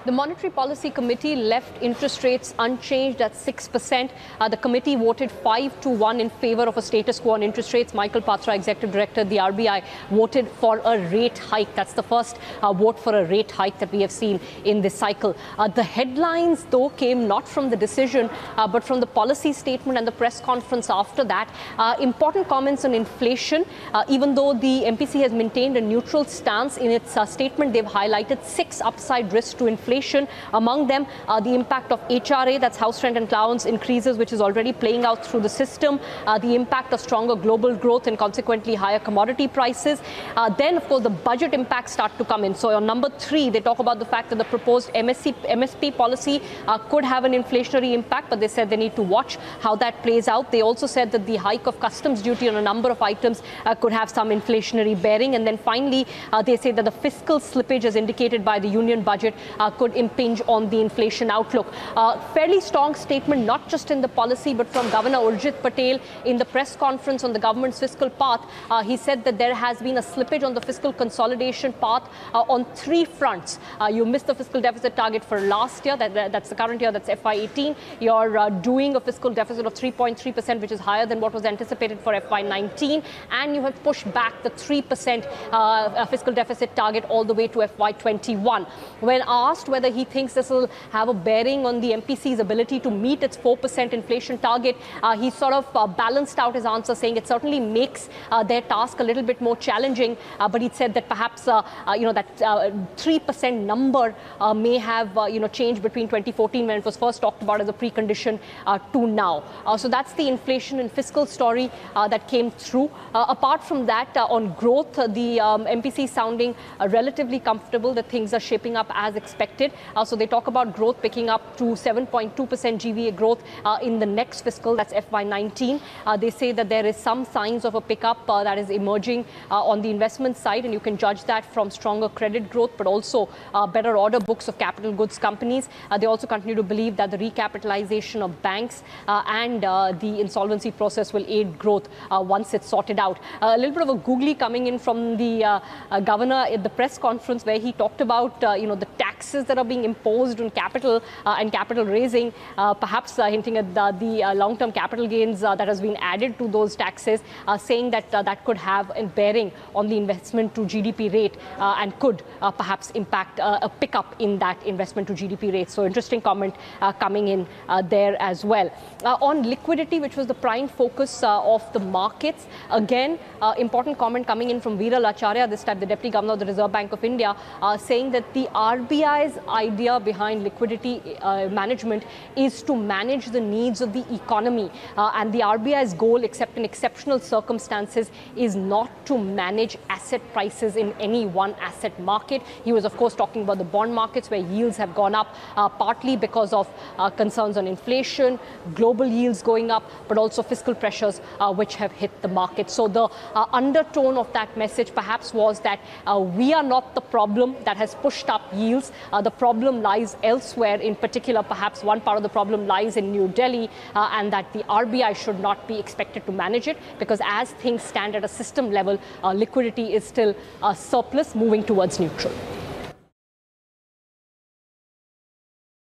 The Monetary Policy Committee left interest rates unchanged at 6%. The committee voted 5-1 in favor of a status quo on interest rates. Michael Patra, Executive Director of the RBI, voted for a rate hike. That's the first vote for a rate hike that we have seen in this cycle. The headlines, though, came not from the decision, but from the policy statement and the press conference after that. Important comments on inflation. Even though the MPC has maintained a neutral stance in its statement, they've highlighted 6 upside risks to inflation. Among them, the impact of HRA, that's house rent and allowance increases, which is already playing out through the system, the impact of stronger global growth and consequently higher commodity prices. Then, of course, the budget impacts start to come in. So on number 3, they talk about the fact that the proposed MSP policy could have an inflationary impact, but they said they need to watch how that plays out. They also said that the hike of customs duty on a number of items could have some inflationary bearing. And then finally, they say that the fiscal slippage, as indicated by the union budget, could impinge on the inflation outlook. Fairly strong statement, not just in the policy, but from Governor Urjit Patel in the press conference on the government's fiscal path. He said that there has been a slippage on the fiscal consolidation path on 3 fronts. You missed the fiscal deficit target for last year, that's the current year, that's FY18. You're doing a fiscal deficit of 3.3%, which is higher than what was anticipated for FY19, and you have pushed back the 3% fiscal deficit target all the way to FY21. When asked whether he thinks this will have a bearing on the MPC's ability to meet its 4% inflation target, he sort of balanced out his answer, saying it certainly makes their task a little bit more challenging. But he said that perhaps that 3% number may have changed between 2014, when it was first talked about as a precondition, to now. So that's the inflation and fiscal story that came through. Apart from that, on growth, the MPC is sounding relatively comfortable that things are shaping up as expected. So they talk about growth picking up to 7.2% GVA growth in the next fiscal, that's FY19. They say that there is some signs of a pickup that is emerging on the investment side, and you can judge that from stronger credit growth, but also better order books of capital goods companies. They also continue to believe that the recapitalization of banks and the insolvency process will aid growth once it's sorted out. A little bit of a googly coming in from the governor at the press conference, where he talked about the taxes that are being imposed on capital and capital raising, perhaps hinting at the long-term capital gains that has been added to those taxes, saying that that could have a bearing on the investment to GDP rate and could perhaps impact a pickup in that investment to GDP rate. So interesting comment coming in there as well. On liquidity, which was the prime focus of the markets, again, important comment coming in from Viral Acharya, this time the Deputy Governor of the Reserve Bank of India, saying that the RBI's idea behind liquidity management is to manage the needs of the economy. And the RBI's goal, except in exceptional circumstances, is not to manage asset prices in any one asset market. He was, of course, talking about the bond markets, where yields have gone up, partly because of concerns on inflation, global yields going up, but also fiscal pressures which have hit the market. So the undertone of that message perhaps was that we are not the problem that has pushed up yields. The problem lies elsewhere. In particular, perhaps one part of the problem lies in New Delhi, and that the RBI should not be expected to manage it, because as things stand at a system level, liquidity is still surplus, moving towards neutral.